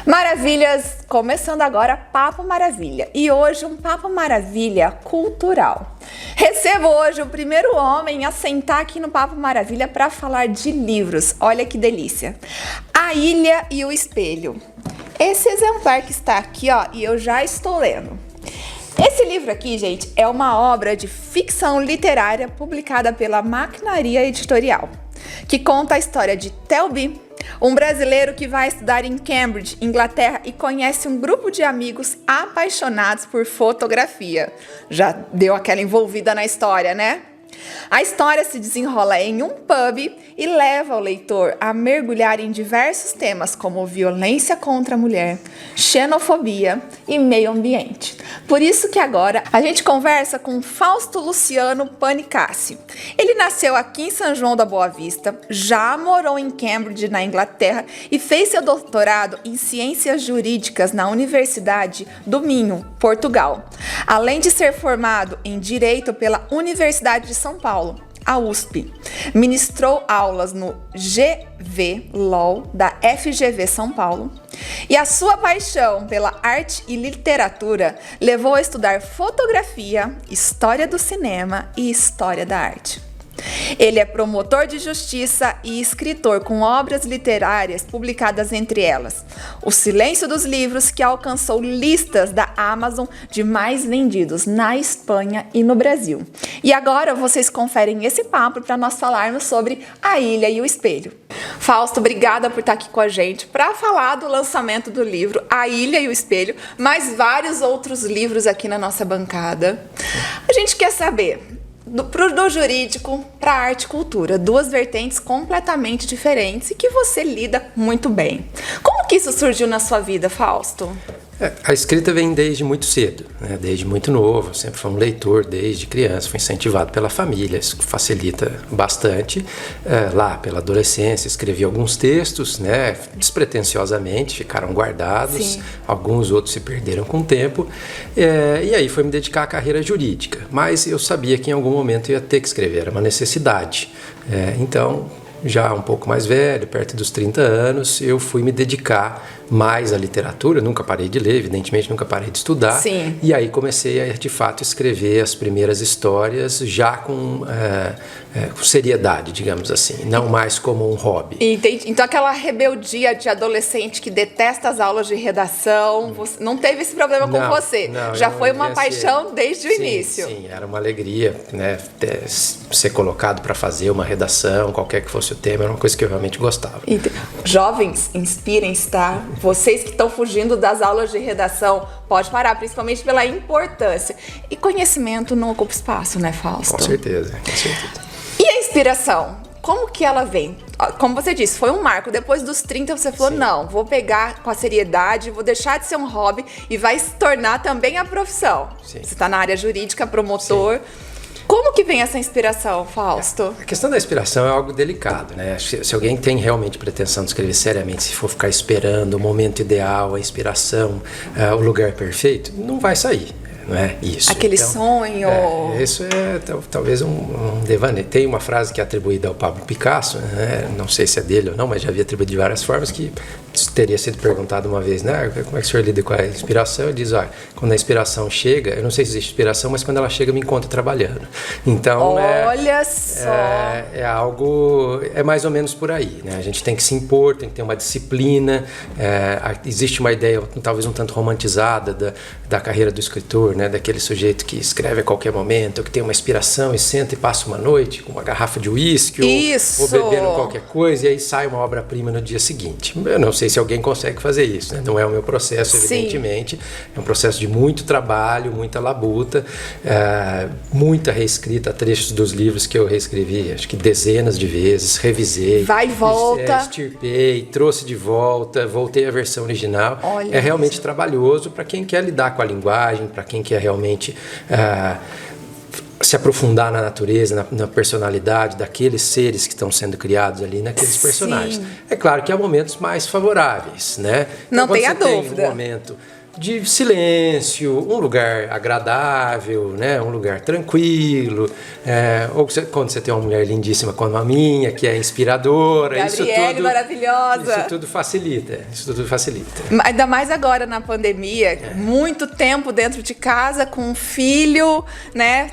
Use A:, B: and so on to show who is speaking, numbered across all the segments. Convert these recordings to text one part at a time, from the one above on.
A: Maravilhas! Começando agora Papo Maravilha e hoje um Papo Maravilha cultural. Recebo hoje o primeiro homem a sentar aqui no Papo Maravilha para falar de livros. Olha que delícia! A Ilha e o Espelho. Esse exemplar que está aqui, ó, e eu já estou lendo. Esse livro aqui, gente, é uma obra de ficção literária publicada pela Maquinaria Editorial, que conta a história de Telby, um brasileiro que vai estudar em Cambridge, Inglaterra, e conhece um grupo de amigos apaixonados por fotografia. Já deu aquela envolvida na história, né? A história se desenrola em um pub e leva o leitor a mergulhar em diversos temas como violência contra a mulher, xenofobia e meio ambiente. Por isso que agora a gente conversa com Fausto Luciano Panicassi. Ele nasceu aqui em São João da Boa Vista, já morou em Cambridge, na Inglaterra, e fez seu doutorado em Ciências Jurídicas na Universidade do Minho, Portugal. Além de ser formado em Direito pela Universidade de São Paulo, a USP. Ministrou aulas no GV Law da FGV São Paulo. E a sua paixão pela arte e literatura levou a estudar fotografia, história do cinema e história da arte. Ele é promotor de justiça e escritor com obras literárias publicadas, entre elas O Silêncio dos Livros, que alcançou listas da Amazon de mais vendidos na Espanha e no Brasil. E agora vocês conferem esse papo para nós falarmos sobre A Ilha e o Espelho. Fausto, obrigada por estar aqui com a gente para falar do lançamento do livro A Ilha e o Espelho, mais vários outros livros aqui na nossa bancada. A gente quer saber, do jurídico para a arte e cultura, duas vertentes completamente diferentes e que você lida muito bem. Como que isso surgiu na sua vida, Fausto?
B: A escrita vem desde muito cedo, né? Desde muito novo, sempre fui um leitor desde criança, fui incentivado pela família, isso facilita bastante. Lá pela adolescência escrevi alguns textos, né? Despretensiosamente, ficaram guardados. Sim. Alguns outros se perderam com o tempo, e aí foi me dedicar à carreira jurídica, mas eu sabia que em algum momento eu ia ter que escrever, era uma necessidade. Então, já um pouco mais velho, perto dos 30 anos, eu fui me dedicar mais à literatura. Nunca parei de ler, evidentemente, nunca parei de estudar.
A: Sim.
B: E aí comecei a, de fato, escrever as primeiras histórias já com seriedade, digamos assim, não mais como um hobby.
A: Entendi. Então aquela rebeldia de adolescente que detesta as aulas de redação, você não teve esse problema com você?
B: Não,
A: já foi uma paixão desde o início?
B: Sim, era uma alegria, né, ser colocado para fazer uma redação, qualquer que fosse o tema, era uma coisa que eu realmente gostava.
A: Jovens, inspirem-se, tá? Vocês que estão fugindo das aulas de redação, pode parar, principalmente pela importância. E conhecimento não ocupa espaço, né, Fausto?
B: Com certeza, com certeza.
A: E a inspiração? Como que ela vem? Como você disse, foi um marco. Depois dos 30 você falou, sim, não, vou pegar com a seriedade, vou deixar de ser um hobby e vai se tornar também a profissão. Sim. Você está na área jurídica, promotor. Sim. Como que vem essa inspiração, Fausto?
B: A questão da inspiração é algo delicado, né? Se alguém tem realmente pretensão de escrever seriamente, se for ficar esperando o momento ideal, a inspiração, o lugar perfeito, não vai sair. Não é isso.
A: Aquele então, sonho.
B: Isso é talvez um devaneio. Tem uma frase que é atribuída ao Pablo Picasso, né? Não sei se é dele ou não, mas já havia atribuído de várias formas, que teria sido perguntado uma vez, né? Como é que o senhor lida com a inspiração? Ele diz, olha, quando a inspiração chega, eu não sei se existe inspiração, mas quando ela chega, me encontro trabalhando. Então,
A: olha só!
B: É algo, é mais ou menos por aí, né? A gente tem que se impor, tem que ter uma disciplina. Existe uma ideia, talvez um tanto romantizada, da carreira do escritor, né? Daquele sujeito que escreve a qualquer momento, que tem uma inspiração e senta e passa uma noite com uma garrafa de uísque ou bebendo qualquer coisa e aí sai uma obra-prima no dia seguinte. Eu não sei se alguém consegue fazer isso, né? Não é o meu processo, evidentemente. Sim. É um processo de muito trabalho, muita labuta, muita reescrita, trechos dos livros que eu reescrevi, acho que dezenas de vezes, revisei.
A: Vai e volta.
B: Extirpei, trouxe de volta, voltei à versão original. Olha, é realmente trabalhoso para quem quer lidar com a linguagem, para quem quer realmente se aprofundar na natureza, na personalidade daqueles seres que estão sendo criados ali naqueles personagens. É claro que há momentos mais favoráveis, né?
A: Não
B: então,
A: tenha dúvida.
B: Tem um momento de silêncio, um lugar agradável, né? Um lugar tranquilo. Ou quando você tem uma mulher lindíssima como a minha, que é inspiradora.
A: Gabriele, maravilhosa.
B: Isso tudo facilita.
A: Ainda mais agora na pandemia, muito tempo dentro de casa com um filho, né?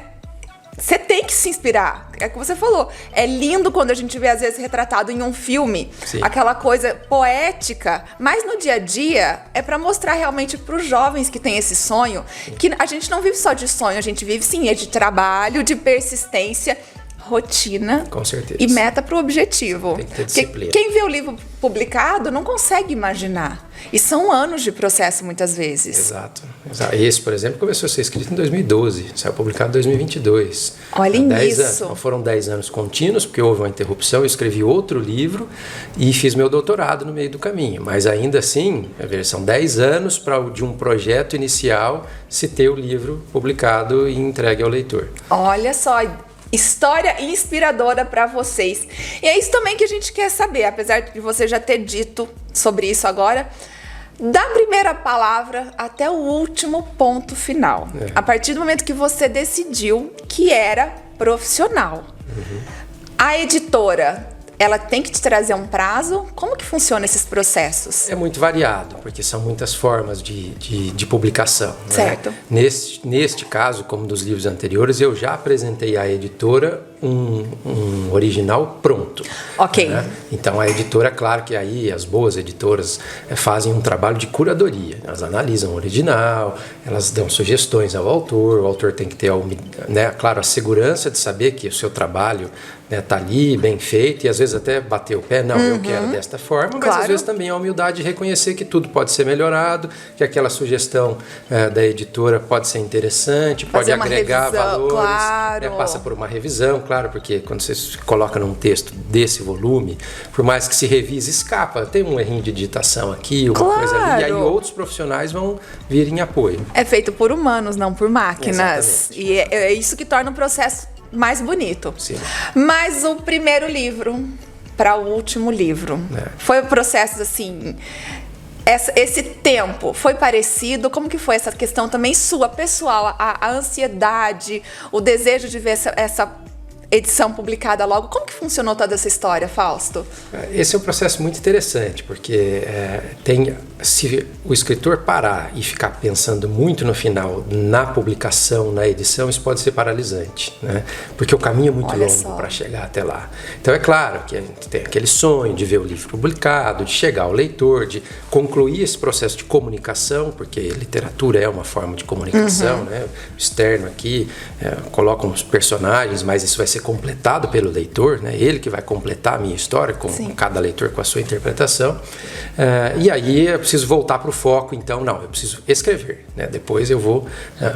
A: Você tem que se inspirar. É o que você falou. É lindo quando a gente vê, às vezes, retratado em um filme,
B: Sim.
A: aquela coisa poética, mas no dia a dia é para mostrar realmente para os jovens que têm esse sonho, que a gente não vive só de sonho, a gente vive sim, de trabalho, de persistência, rotina.
B: Com certeza.
A: E meta para o objetivo.
B: Tem que ter disciplina.
A: Quem vê o livro publicado não consegue imaginar. E são anos de processo, muitas vezes.
B: Exato. Esse, por exemplo, começou a ser escrito em 2012, saiu publicado em 2022.
A: Olhem
B: 10
A: isso.
B: Anos. Foram 10 anos contínuos, porque houve uma interrupção, eu escrevi outro livro e fiz meu doutorado no meio do caminho. Mas ainda assim, são 10 anos de um projeto inicial se ter o livro publicado e entregue ao leitor.
A: Olha só, história inspiradora para vocês. E é isso também que a gente quer saber, apesar de você já ter dito sobre isso agora, da primeira palavra até o último ponto final. A partir do momento que você decidiu que era profissional. A editora, ela tem que te trazer um prazo? Como que funciona esses processos?
B: É muito variado, porque são muitas formas de publicação.
A: Certo.
B: Né? Neste caso, como dos livros anteriores, eu já apresentei à editora um original pronto.
A: Ok.
B: Né? Então a editora, claro que aí as boas editoras fazem um trabalho de curadoria. Elas analisam o original, elas dão sugestões ao autor, o autor tem que ter, claro, a segurança de saber que o seu trabalho está ali, bem feito, e às vezes até bater o pé, eu quero desta forma, mas
A: claro.
B: Às vezes também a humildade de reconhecer que tudo pode ser melhorado, que aquela sugestão da editora pode ser interessante, pode agregar valores,
A: claro.
B: Passa por uma revisão, claro, porque quando você coloca num texto desse volume, por mais que se revise, escapa, tem um errinho de digitação aqui, uma coisa ali, e aí outros profissionais vão vir em apoio.
A: É feito por humanos, não por máquinas.
B: Exatamente.
A: E é isso que torna o processo mais bonito.
B: Sim.
A: Mas o primeiro livro para o último livro foi um processo assim. Esse tempo foi parecido? Como que foi essa questão também sua, pessoal? A ansiedade, o desejo de ver essa edição publicada logo. Como que funcionou toda essa história, Fausto?
B: Esse é um processo muito interessante, porque se o escritor parar e ficar pensando muito no final, na publicação, na edição, isso pode ser paralisante, né? Porque o caminho é muito longo para chegar até lá. Então é claro que a gente tem aquele sonho de ver o livro publicado, de chegar ao leitor, de concluir esse processo de comunicação, porque literatura é uma forma de comunicação, né? O externo aqui coloca uns personagens, mas isso vai ser completado pelo leitor, né? Ele que vai completar a minha história, com cada leitor com a sua interpretação. E aí eu preciso voltar para o foco, então, eu preciso escrever, né? Depois eu vou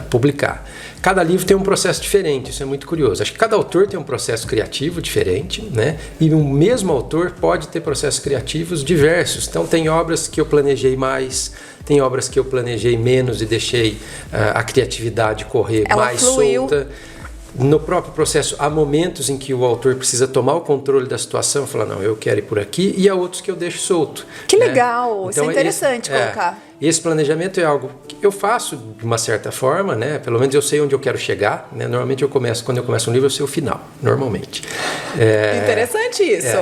B: publicar. Cada livro tem um processo diferente, isso é muito curioso. Acho que cada autor tem um processo criativo diferente, né? E o mesmo autor pode ter processos criativos diversos. Então, tem obras que eu planejei mais, tem obras que eu planejei menos e deixei a criatividade correr mais solta. No próprio processo, há momentos em que o autor precisa tomar o controle da situação e falar, eu quero ir por aqui, e há outros que eu deixo solto.
A: Que legal,
B: então,
A: isso é interessante colocar.
B: Esse planejamento é algo que eu faço de uma certa forma, né? Pelo menos eu sei onde eu quero chegar, né? Normalmente quando eu começo um livro, eu sei o final, normalmente.
A: Interessante isso.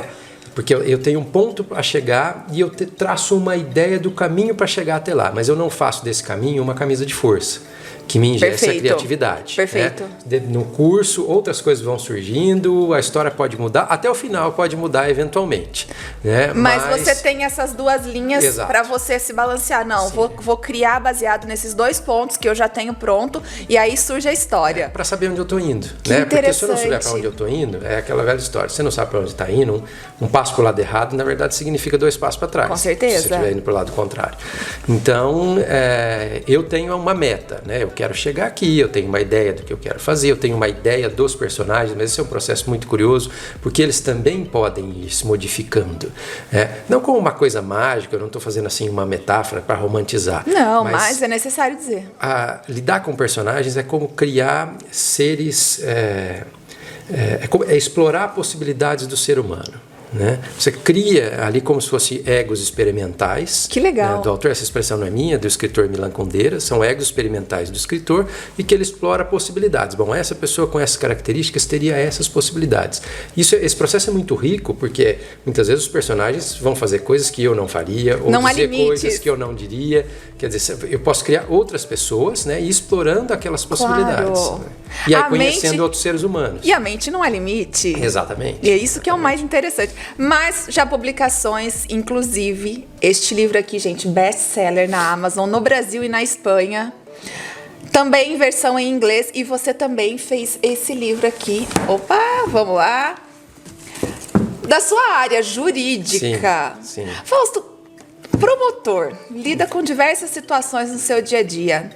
B: Porque eu tenho um ponto a chegar e eu traço uma ideia do caminho para chegar até lá, mas eu não faço desse caminho uma camisa de força que me ingessa a criatividade.
A: Perfeito.
B: Né? No curso, outras coisas vão surgindo, a história pode mudar, até o final pode mudar eventualmente. Né?
A: Mas você tem essas duas linhas para você se balancear. Não, vou criar baseado nesses dois pontos que eu já tenho pronto, e aí surge a história.
B: Para saber onde eu estou indo.
A: Né?
B: Porque se eu não souber para onde eu estou indo, é aquela velha história. Você não sabe para onde está indo, um passo para o lado errado, na verdade, significa 2 passos para trás.
A: Com certeza.
B: Se você estiver indo para o lado contrário. Então, eu tenho uma meta, né? Eu quero chegar aqui, eu tenho uma ideia do que eu quero fazer, eu tenho uma ideia dos personagens, mas esse é um processo muito curioso, porque eles também podem ir se modificando. Não como uma coisa mágica, eu não estou fazendo assim uma metáfora para romantizar.
A: Não, mas é necessário dizer.
B: Lidar com personagens é como criar seres... É explorar possibilidades do ser humano. né? Você cria ali como se fosse egos experimentais.
A: Que legal.
B: Né, do autor, essa expressão não é minha, é do escritor Milan Kundera, são egos experimentais do escritor e que ele explora possibilidades. Bom, essa pessoa com essas características teria essas possibilidades. Esse processo é muito rico porque muitas vezes os personagens vão fazer coisas que eu não faria ou
A: não
B: dizer coisas que eu não diria. Quer dizer, eu posso criar outras pessoas, né, e explorando aquelas possibilidades.
A: Claro.
B: Né? E aí
A: A
B: conhecendo
A: mente...
B: outros seres humanos.
A: E a mente não é limite.
B: Exatamente.
A: E é isso que é o mais interessante. Mas já publicações, inclusive, este livro aqui, gente, best-seller na Amazon, no Brasil e na Espanha. Também em versão em inglês. E você também fez esse livro aqui. Opa, vamos lá. Da sua área jurídica.
B: Sim.
A: Fausto, promotor, lida com diversas situações no seu dia a dia.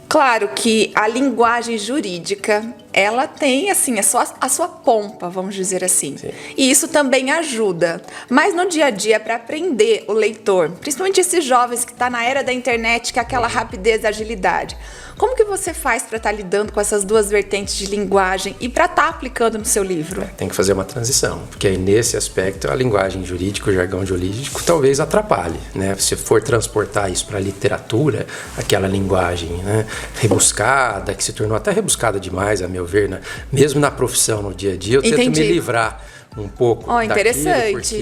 A: Claro que a linguagem jurídica, ela tem, assim, a sua pompa, vamos dizer assim.
B: Sim.
A: E isso também ajuda. Mas no dia a dia, para aprender o leitor, principalmente esses jovens que estão na era da internet, que é aquela rapidez e agilidade, como que você faz para estar lidando com essas duas vertentes de linguagem e para estar aplicando no seu livro?
B: Tem que fazer uma transição, porque aí nesse aspecto a linguagem jurídica, o jargão jurídico talvez atrapalhe, né? Se for transportar isso para a literatura, aquela linguagem, né, rebuscada, que se tornou até rebuscada demais, a meu ver, né? Mesmo na profissão, no dia a dia, eu tento me livrar um pouco
A: interessante.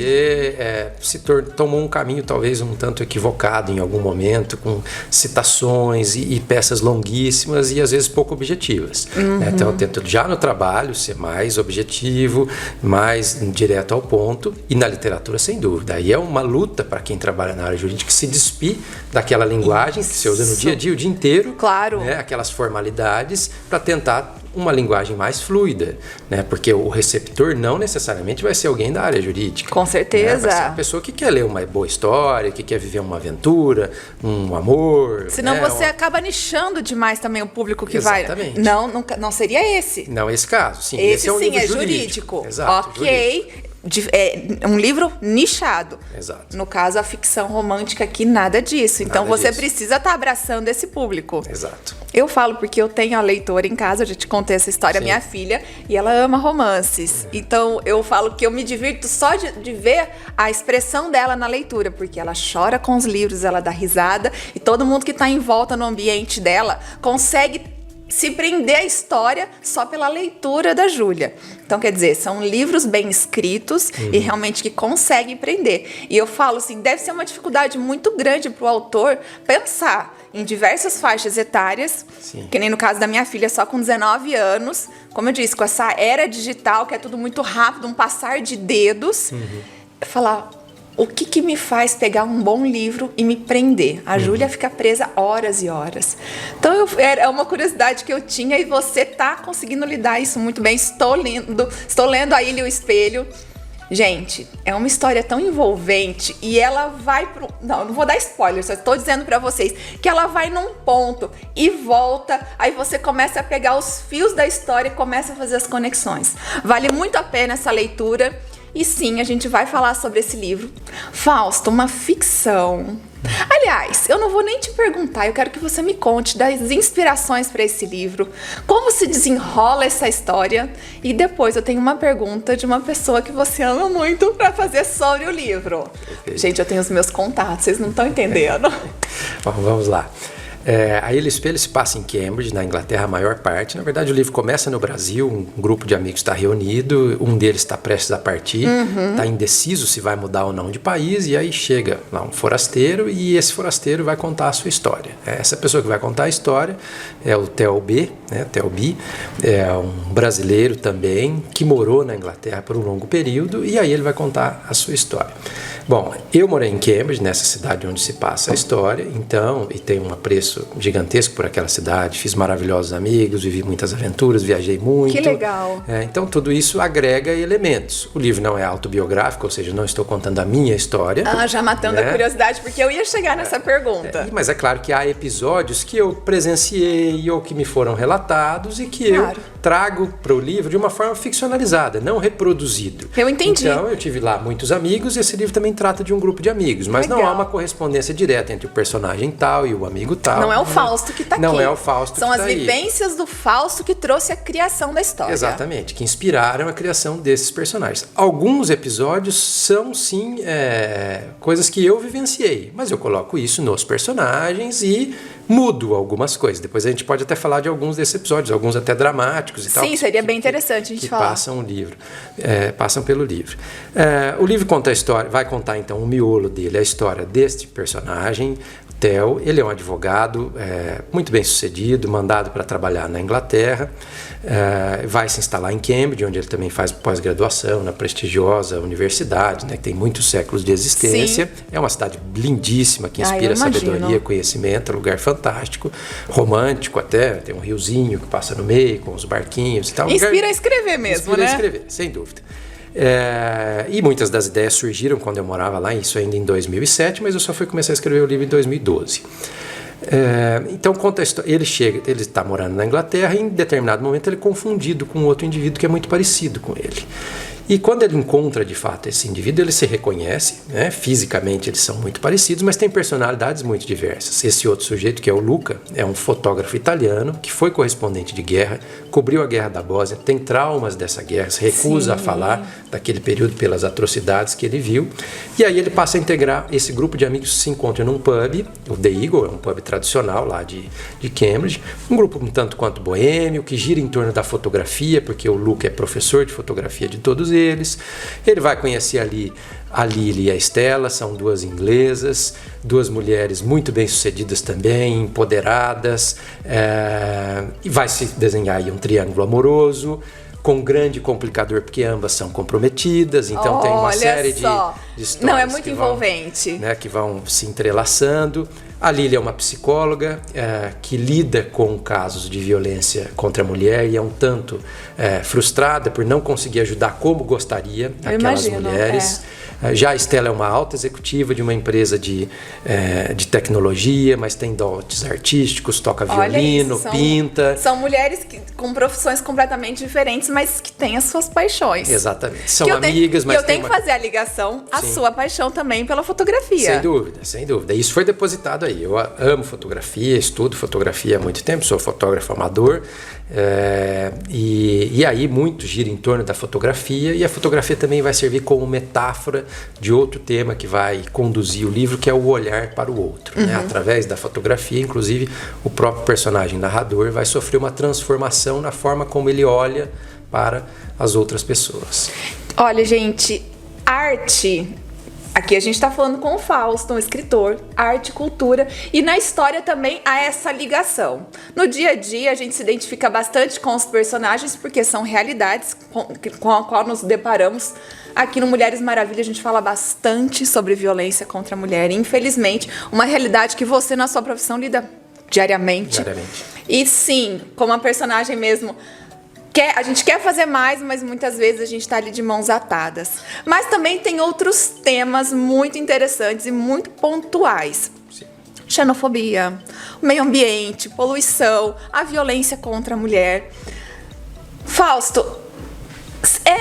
B: Porque tomou um caminho talvez um tanto equivocado em algum momento, com citações e peças longuíssimas e às vezes pouco objetivas. Então eu tento já no trabalho ser mais objetivo, mais direto ao ponto, e na literatura sem dúvida. Aí é uma luta para quem trabalha na área jurídica se despir daquela linguagem que você usa no dia a dia, o dia inteiro,
A: claro,
B: né, aquelas formalidades, para tentar uma linguagem mais fluida, né? Porque o receptor não necessariamente vai ser alguém da área jurídica.
A: Com certeza.
B: Né? Vai ser uma pessoa que quer ler uma boa história, que quer viver uma aventura, um amor.
A: Senão
B: né?
A: você acaba nichando demais também o público que
B: Exatamente.
A: vai... Não seria esse.
B: Não esse caso, sim.
A: Esse
B: é um
A: sim
B: livro
A: é jurídico.
B: Exato,
A: ok.
B: jurídico.
A: É um livro nichado.
B: Exato.
A: No caso, a ficção romântica aqui, nada disso. Então, você precisa estar abraçando esse público.
B: Exato.
A: Eu falo porque eu tenho a leitora em casa, eu já te contei essa história, minha filha, e ela ama romances. Então, eu falo que eu me divirto só de ver a expressão dela na leitura, porque ela chora com os livros, ela dá risada, e todo mundo que está em volta no ambiente dela consegue se prender à história só pela leitura da Júlia. Então, quer dizer, são livros bem escritos e realmente que conseguem prender. E eu falo assim, deve ser uma dificuldade muito grande para o autor pensar em diversas faixas etárias,
B: Sim.
A: que nem no caso da minha filha, só com 19 anos. Como eu disse, com essa era digital, que é tudo muito rápido, um passar de dedos. Falar... O que me faz pegar um bom livro e me prender? A Júlia fica presa horas e horas. Então, é uma curiosidade que eu tinha e você está conseguindo lidar isso muito bem. Estou lendo A Ilha e o Espelho. Gente, é uma história tão envolvente e ela vai pro... Não vou dar spoiler, só estou dizendo para vocês que ela vai num ponto e volta, aí você começa a pegar os fios da história e começa a fazer as conexões. Vale muito a pena essa leitura. E sim, a gente vai falar sobre esse livro. Fausto, uma ficção. Aliás, eu não vou nem te perguntar, eu quero que você me conte das inspirações para esse livro, como se desenrola essa história, e depois eu tenho uma pergunta de uma pessoa que você ama muito para fazer sobre o livro.
B: Perfeito.
A: Gente, eu tenho os meus contatos, vocês não estão entendendo.
B: Bom, vamos lá. A Ilha e o Espelho se passa em Cambridge, na Inglaterra, a maior parte. Na verdade, o livro começa no Brasil, um grupo de amigos está reunido, um deles está prestes a partir, está indeciso se vai mudar ou não de país, e aí chega lá um forasteiro, e esse forasteiro vai contar a sua história. Essa pessoa que vai contar a história é o Theo B, né? Theo B, é um brasileiro também, que morou na Inglaterra por um longo período, e aí ele vai contar a sua história. Bom, eu morei em Cambridge, nessa cidade onde se passa a história, então, e tenho um apreço gigantesco por aquela cidade, fiz maravilhosos amigos, vivi muitas aventuras, viajei muito.
A: Que legal!
B: Então, tudo isso agrega elementos. O livro não é autobiográfico, ou seja, não estou contando a minha história.
A: Já matando a curiosidade, porque eu ia chegar nessa pergunta.
B: Mas é claro que há episódios que eu presenciei ou que me foram relatados e que eu trago para o livro de uma forma ficcionalizada, não reproduzido.
A: Eu entendi.
B: Então, eu tive lá muitos amigos e esse livro também trata de um grupo de amigos, mas
A: Legal.
B: não há uma correspondência direta entre o personagem tal e o amigo tal.
A: Não é o Fausto que está aqui.
B: Não é o Fausto
A: São
B: que
A: as
B: tá aí.
A: vivências do Fausto que trouxe a criação da história.
B: Exatamente, que inspiraram a criação desses personagens. Alguns episódios são, sim, coisas que eu vivenciei, mas eu coloco isso nos personagens e mudo algumas coisas. Depois a gente pode até falar de alguns desses episódios, alguns até dramáticos e tal.
A: Sim, seria bem interessante a gente falar.
B: Passam o livro, passam pelo livro. O livro conta a história, vai contar então o miolo dele, a história deste personagem, Theo. Ele é um advogado muito bem sucedido, mandado para trabalhar na Inglaterra, vai se instalar em Cambridge, onde ele também faz pós-graduação na prestigiosa universidade, né, que tem muitos séculos de existência. Sim. É uma cidade lindíssima, que inspira sabedoria, conhecimento, é um lugar fantástico, romântico até, tem um riozinho que passa no meio, com os barquinhos e tal.
A: Inspira a escrever mesmo,
B: inspira
A: né?
B: a escrever, sem dúvida. E muitas das ideias surgiram quando eu morava lá, isso ainda em 2007, mas eu só fui começar a escrever o livro em 2012. Então conta a história. Ele está morando na Inglaterra e em determinado momento ele é confundido com outro indivíduo que é muito parecido com ele. E quando ele encontra de fato esse indivíduo, ele se reconhece, né? Fisicamente eles são muito parecidos, mas tem personalidades muito diversas. Esse outro sujeito, que é o Luca, é um fotógrafo italiano que foi correspondente de guerra, cobriu a guerra da Bósnia, tem traumas dessa guerra, se recusa a falar daquele período pelas atrocidades que ele viu. E aí ele passa a integrar esse grupo de amigos que se encontra num pub, o The Eagle, é um pub tradicional lá de Cambridge, um grupo um tanto quanto boêmio, que gira em torno da fotografia, porque o Luca é professor de fotografia de todos eles. Ele vai conhecer ali a Lily e a Stella, são duas inglesas, duas mulheres muito bem-sucedidas também, empoderadas, e vai se desenhar aí um triângulo amoroso, com um grande complicador, porque ambas são comprometidas, então tem uma série de histórias.
A: Não, é muito envolvente.
B: Né, que vão se entrelaçando. A Lily é uma psicóloga que lida com casos de violência contra a mulher e é um tanto frustrada por não conseguir ajudar como gostaria aquelas mulheres. Já a Stella é uma alta executiva de uma empresa de tecnologia, mas tem dotes artísticos, toca violino, pinta.
A: São mulheres com profissões completamente diferentes, mas que têm as suas paixões.
B: Exatamente. São amigas, mas
A: eu tenho que fazer a ligação à sua paixão também pela fotografia.
B: Sem dúvida, sem dúvida. Isso foi depositado aí. Eu amo fotografia, estudo fotografia há muito tempo, sou fotógrafo amador. E aí muito gira em torno da fotografia, e a fotografia também vai servir como metáfora de outro tema que vai conduzir o livro, que é o olhar para o outro, né? Através da fotografia, inclusive o próprio personagem narrador vai sofrer uma transformação na forma como ele olha para as outras pessoas.
A: Olha, gente, arte... Aqui a gente está falando com o Fausto, um escritor, arte, cultura, e na história também há essa ligação. No dia a dia a gente se identifica bastante com os personagens porque são realidades com a qual nos deparamos. Aqui no Mulheres Maravilha a gente fala bastante sobre violência contra a mulher, e, infelizmente, uma realidade que você na sua profissão lida diariamente. E sim, como a personagem mesmo... A gente quer fazer mais, mas muitas vezes a gente está ali de mãos atadas. Mas também tem outros temas muito interessantes e muito pontuais.
B: Sim.
A: Xenofobia, o meio ambiente, poluição, a violência contra a mulher. Fausto,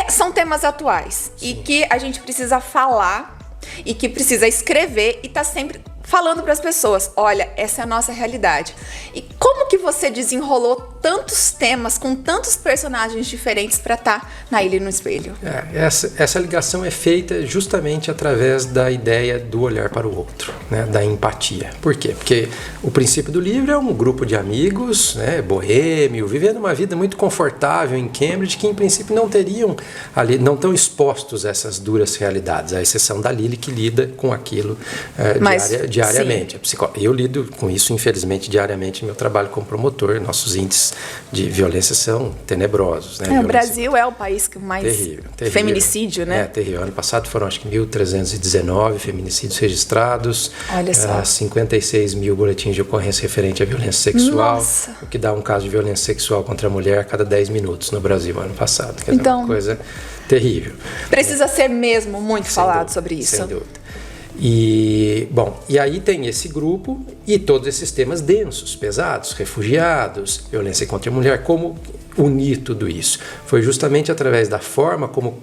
A: são temas atuais. Sim. E que a gente precisa falar e que precisa escrever e tá sempre... falando para as pessoas, olha, essa é a nossa realidade. E como que você desenrolou tantos temas com tantos personagens diferentes para estar na Ilha no Espelho?
B: Essa ligação é feita justamente através da ideia do olhar para o outro, né, da empatia. Por quê? Porque o princípio do livro é um grupo de amigos, né, boêmio, vivendo uma vida muito confortável em Cambridge, que em princípio não teriam ali, não estão expostos a essas duras realidades, à exceção da Lily, que lida com aquilo diariamente. Eu lido com isso, infelizmente, diariamente no meu trabalho como promotor. Nossos índices de violência são tenebrosos. Né?
A: O Brasil é o país que mais... Terrível. Feminicídio, né?
B: Terrível. Ano passado foram, acho que, 1.319 feminicídios registrados.
A: Olha só.
B: 56 mil boletins de ocorrência referente à violência sexual.
A: Nossa.
B: O que dá um caso de violência sexual contra a mulher a cada 10 minutos no Brasil, ano passado. Quer dizer, uma coisa terrível.
A: Precisa ser mesmo muito falado sobre isso.
B: Sem dúvida. E aí tem esse grupo e todos esses temas densos, pesados, refugiados, violência contra a mulher. Como unir tudo isso? Foi justamente através da forma como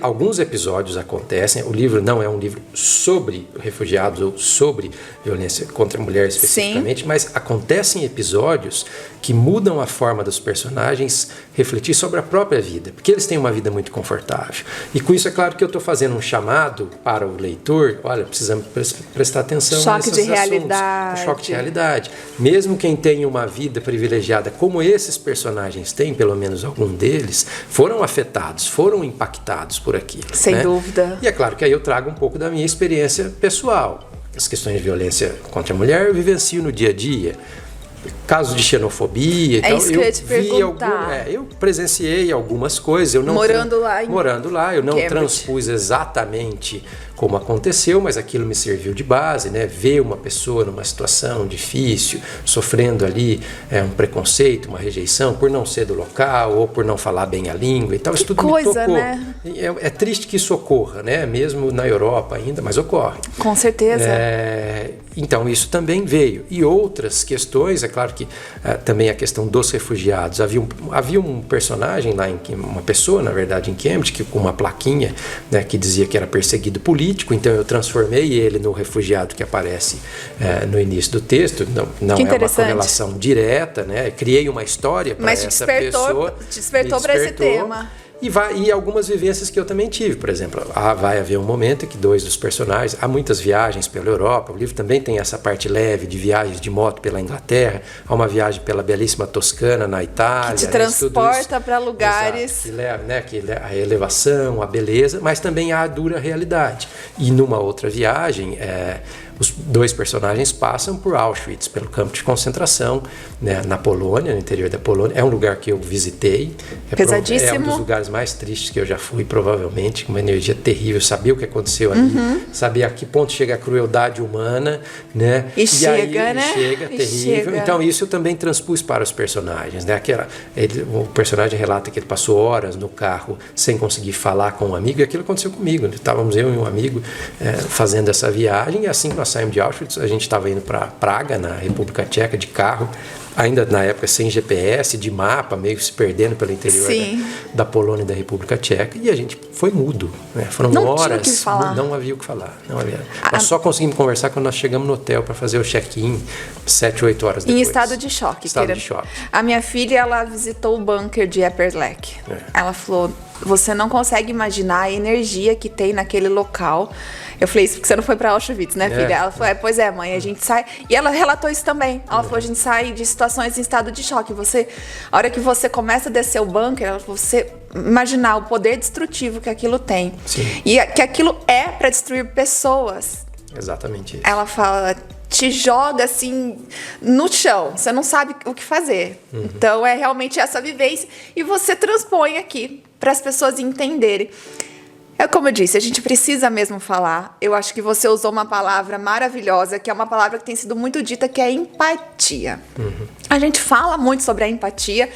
B: alguns episódios acontecem. O livro não é um livro sobre refugiados ou sobre violência contra a mulher especificamente, sim, mas acontecem episódios que mudam a forma dos personagens refletir sobre a própria vida, porque eles têm uma vida muito confortável. E com isso é claro que eu estou fazendo um chamado para o leitor: olha, precisamos prestar atenção
A: choque
B: nesses
A: de realidade.
B: assuntos. Choque de realidade. Mesmo quem tem uma vida privilegiada, como esses personagens têm, pelo menos algum deles, foram afetados, foram impactados por aquilo.
A: Sem dúvida.
B: E é claro que aí eu trago um pouco da minha experiência pessoal. As questões de violência contra a mulher eu vivencio no dia a dia. Casos de xenofobia, então
A: isso que eu ia te perguntar.
B: Eu presenciei algumas coisas. Eu não morando lá, eu não transpus exatamente como aconteceu, mas aquilo me serviu de base, né? Ver uma pessoa numa situação difícil, sofrendo ali um preconceito, uma rejeição por não ser do local ou por não falar bem a língua e tal. Isso tudo me tocou.
A: Né?
B: É triste que isso ocorra, né? Mesmo na Europa ainda, mas ocorre.
A: Com certeza.
B: Então isso também veio. E outras questões, é claro que também a questão dos refugiados. Havia um personagem lá, uma pessoa, na verdade, em Cambridge, com uma plaquinha, né, que dizia que era perseguido político. Então eu transformei ele no refugiado que aparece no início do texto. Não é uma correlação direta, né? Criei uma história para essa pessoa.
A: Despertou para esse tema.
B: E algumas vivências que eu também tive. Por exemplo, vai haver um momento em que dois dos personagens... Há muitas viagens pela Europa. O livro também tem essa parte leve de viagens de moto pela Inglaterra. Há uma viagem pela belíssima Toscana, na Itália.
A: Que te transporta para lugares...
B: Exato, que leva a elevação, a beleza, mas também há a dura realidade. E numa outra viagem... Os dois personagens passam por Auschwitz, pelo campo de concentração, né, na Polônia, no interior da Polônia. É um lugar que eu visitei.
A: Pesadíssimo.
B: É um dos lugares mais tristes que eu já fui, provavelmente, com uma energia terrível. Sabia o que aconteceu ali, sabia a que ponto chega a crueldade humana, né? Chega, terrível. Então isso eu também transpus para os personagens, né? O personagem relata que ele passou horas no carro sem conseguir falar com um amigo, e aquilo aconteceu comigo. Estávamos eu e um amigo fazendo essa viagem, e assim que nós saímos de Auschwitz, a gente estava indo para Praga, na República Tcheca, de carro, ainda na época sem GPS, de mapa, meio se perdendo pelo interior da Polônia e da República Tcheca, e a gente foi mudo, né? Foram horas, não havia o que falar. Nós só conseguimos conversar quando nós chegamos no hotel para fazer o check-in 7, 8 horas depois.
A: Em estado de choque.
B: De choque.
A: A minha filha, ela visitou o bunker de Epperlek. Ela falou, você não consegue imaginar a energia que tem naquele local. Eu falei, isso porque você não foi para Auschwitz, né, filha? Ela falou, pois é, mãe, a gente sai... E ela relatou isso também. Ela falou, a gente sai de situações em estado de choque. A hora que você começa a descer o bunker, ela falou, você imaginar o poder destrutivo que aquilo tem.
B: Sim.
A: E que aquilo é para destruir pessoas.
B: Exatamente isso.
A: Ela fala... te joga assim no chão, você não sabe o que fazer. Então é realmente essa vivência e você transpõe aqui para as pessoas entenderem. É como eu disse, a gente precisa mesmo falar. Eu acho que você usou uma palavra maravilhosa, que é uma palavra que tem sido muito dita, que é empatia. A gente fala muito sobre a empatia.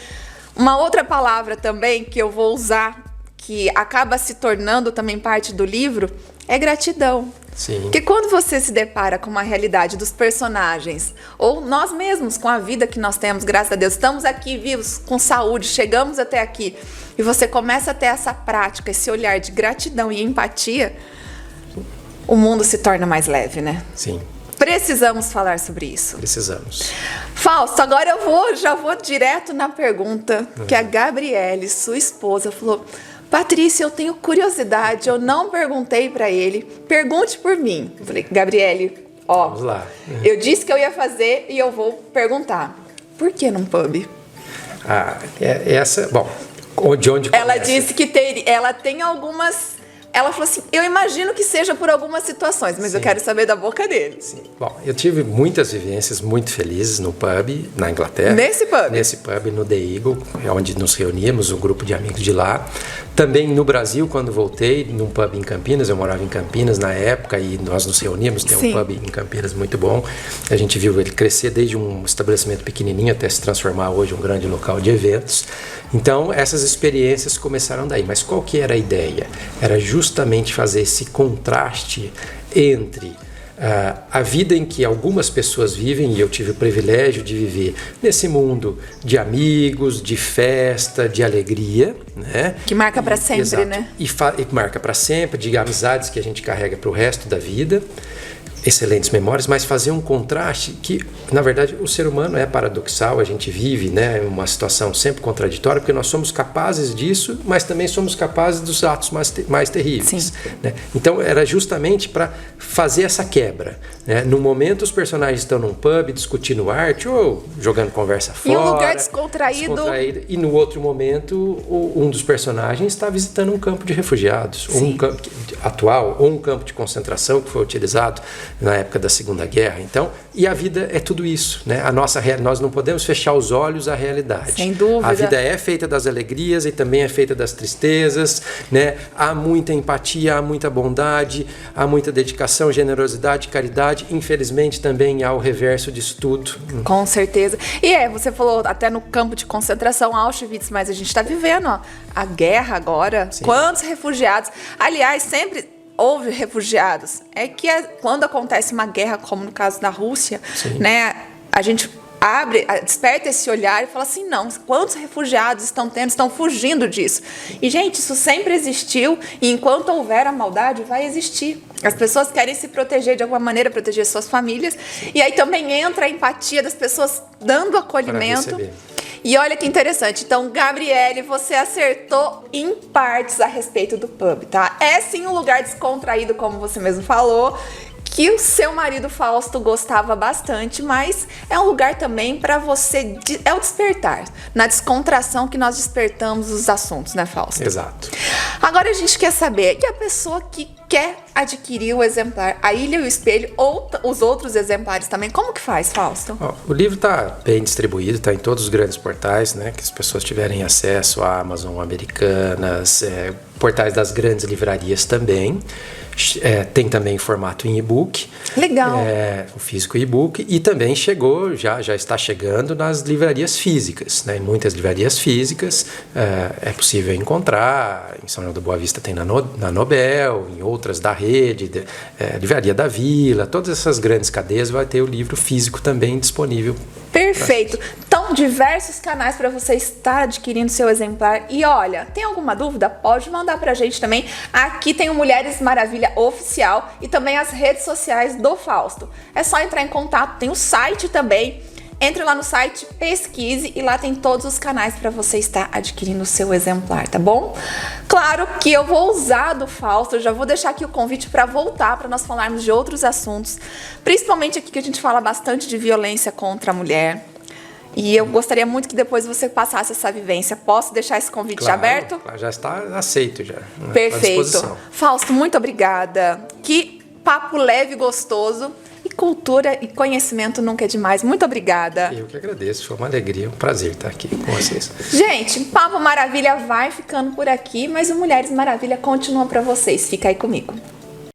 A: Uma outra palavra também que eu vou usar, que acaba se tornando também parte do livro, é gratidão.
B: Sim.
A: Porque quando você se depara com uma realidade dos personagens, ou nós mesmos, com a vida que nós temos, graças a Deus, estamos aqui vivos, com saúde, chegamos até aqui, e você começa a ter essa prática, esse olhar de gratidão e empatia, o mundo se torna mais leve, né?
B: Sim.
A: Precisamos falar sobre isso.
B: Precisamos.
A: Fausto, agora já vou direto na pergunta que a Gabriele, sua esposa, falou... Patrícia, eu tenho curiosidade, eu não perguntei para ele, pergunte por mim. Eu falei, Gabriele,
B: vamos lá.
A: Eu disse que eu ia fazer e eu vou perguntar. Por que num pub?
B: De onde começa?
A: Ela disse que ela tem algumas... Ela falou assim, eu imagino que seja por algumas situações, mas eu quero saber da boca dele.
B: Sim. Bom, eu tive muitas vivências muito felizes no pub, na Inglaterra.
A: Nesse pub?
B: Nesse pub, no The Eagle, onde nos reuníamos, um grupo de amigos de lá. Também no Brasil, quando voltei, num pub em Campinas, eu morava em Campinas na época e nós nos reuníamos, tem um pub em Campinas muito bom. A gente viu ele crescer desde um estabelecimento pequenininho até se transformar hoje um grande local de eventos. Então, essas experiências começaram daí. Mas qual que era a ideia? Era justamente fazer esse contraste entre a vida em que algumas pessoas vivem, e eu tive o privilégio de viver nesse mundo de amigos, de festa, de alegria, né?
A: Que marca para sempre,
B: exato,
A: né?
B: E marca para sempre, de amizades que a gente carrega para o resto da vida, excelentes memórias, mas fazer um contraste que, na verdade, o ser humano é paradoxal, a gente vive, né, uma situação sempre contraditória, porque nós somos capazes disso, mas também somos capazes dos atos mais terríveis. Né? Então, era justamente para fazer essa quebra. Né? No momento, os personagens estão num pub discutindo arte ou jogando conversa fora.
A: E um lugar descontraído.
B: E no outro momento, um dos personagens está visitando um campo de refugiados, ou um campo atual, ou um campo de concentração que foi utilizado na época da Segunda Guerra. Então, e a vida é tudo isso, né? Nós não podemos fechar os olhos à realidade.
A: Sem dúvida.
B: A vida é feita das alegrias e também é feita das tristezas, né? Há muita empatia, há muita bondade, há muita dedicação, generosidade, caridade. Infelizmente, também há o reverso disso tudo.
A: Com certeza. E você falou até no campo de concentração, Auschwitz, mas a gente está vivendo a guerra agora. Sim. Quantos refugiados? Aliás, sempre houve refugiados. É que quando acontece uma guerra, como no caso da Rússia, né, a gente desperta esse olhar e fala assim, não, quantos refugiados estão fugindo disso? E, gente, isso sempre existiu e enquanto houver a maldade, vai existir. As pessoas querem se proteger de alguma maneira, proteger suas famílias. E aí também entra a empatia das pessoas dando acolhimento. E olha que interessante, então, Gabriele, você acertou em partes a respeito do pub, tá? É sim um lugar descontraído, como você mesmo falou, que o seu marido Fausto gostava bastante, mas é um lugar também para você, é o despertar, na descontração que nós despertamos os assuntos, né, Fausto?
B: Exato.
A: Agora a gente quer saber que a pessoa que quer adquirir o exemplar A Ilha e o Espelho ou os outros exemplares também, como que faz, Fausto?
B: O livro está bem distribuído, está em todos os grandes portais, né, que as pessoas tiverem acesso, a Amazon, Americanas, portais das grandes livrarias também. Tem também formato em e-book.
A: Legal.
B: O físico e-book. E também chegou, já está chegando nas livrarias físicas. Né? Em muitas livrarias físicas é possível encontrar. Em São João da Boa Vista tem na Nobel, em outras da rede, Livraria da Vila, todas essas grandes cadeias vai ter o livro físico também disponível.
A: Perfeito. Então, diversos canais para você estar adquirindo seu exemplar. E olha, tem alguma dúvida? Pode mandar pra gente também. Aqui tem o Mulheres Maravilha Oficial e também as redes sociais do Fausto. É só entrar em contato, tem o site também. Entre lá no site, pesquise e lá tem todos os canais para você estar adquirindo o seu exemplar, tá bom? Claro que eu vou usar do Fausto, eu já vou deixar aqui o convite para voltar, para nós falarmos de outros assuntos, principalmente aqui que a gente fala bastante de violência contra a mulher. E eu gostaria muito que depois você passasse essa vivência. Posso deixar esse convite já aberto?
B: Claro, já está aceito já.
A: Perfeito. Fausto, muito obrigada. Que papo leve e gostoso. E cultura e conhecimento nunca é demais. Muito obrigada.
B: Eu que agradeço. Foi uma alegria, um prazer estar aqui com vocês.
A: Gente, Papo Maravilha vai ficando por aqui, mas o Mulheres Maravilha continua para vocês. Fica aí comigo.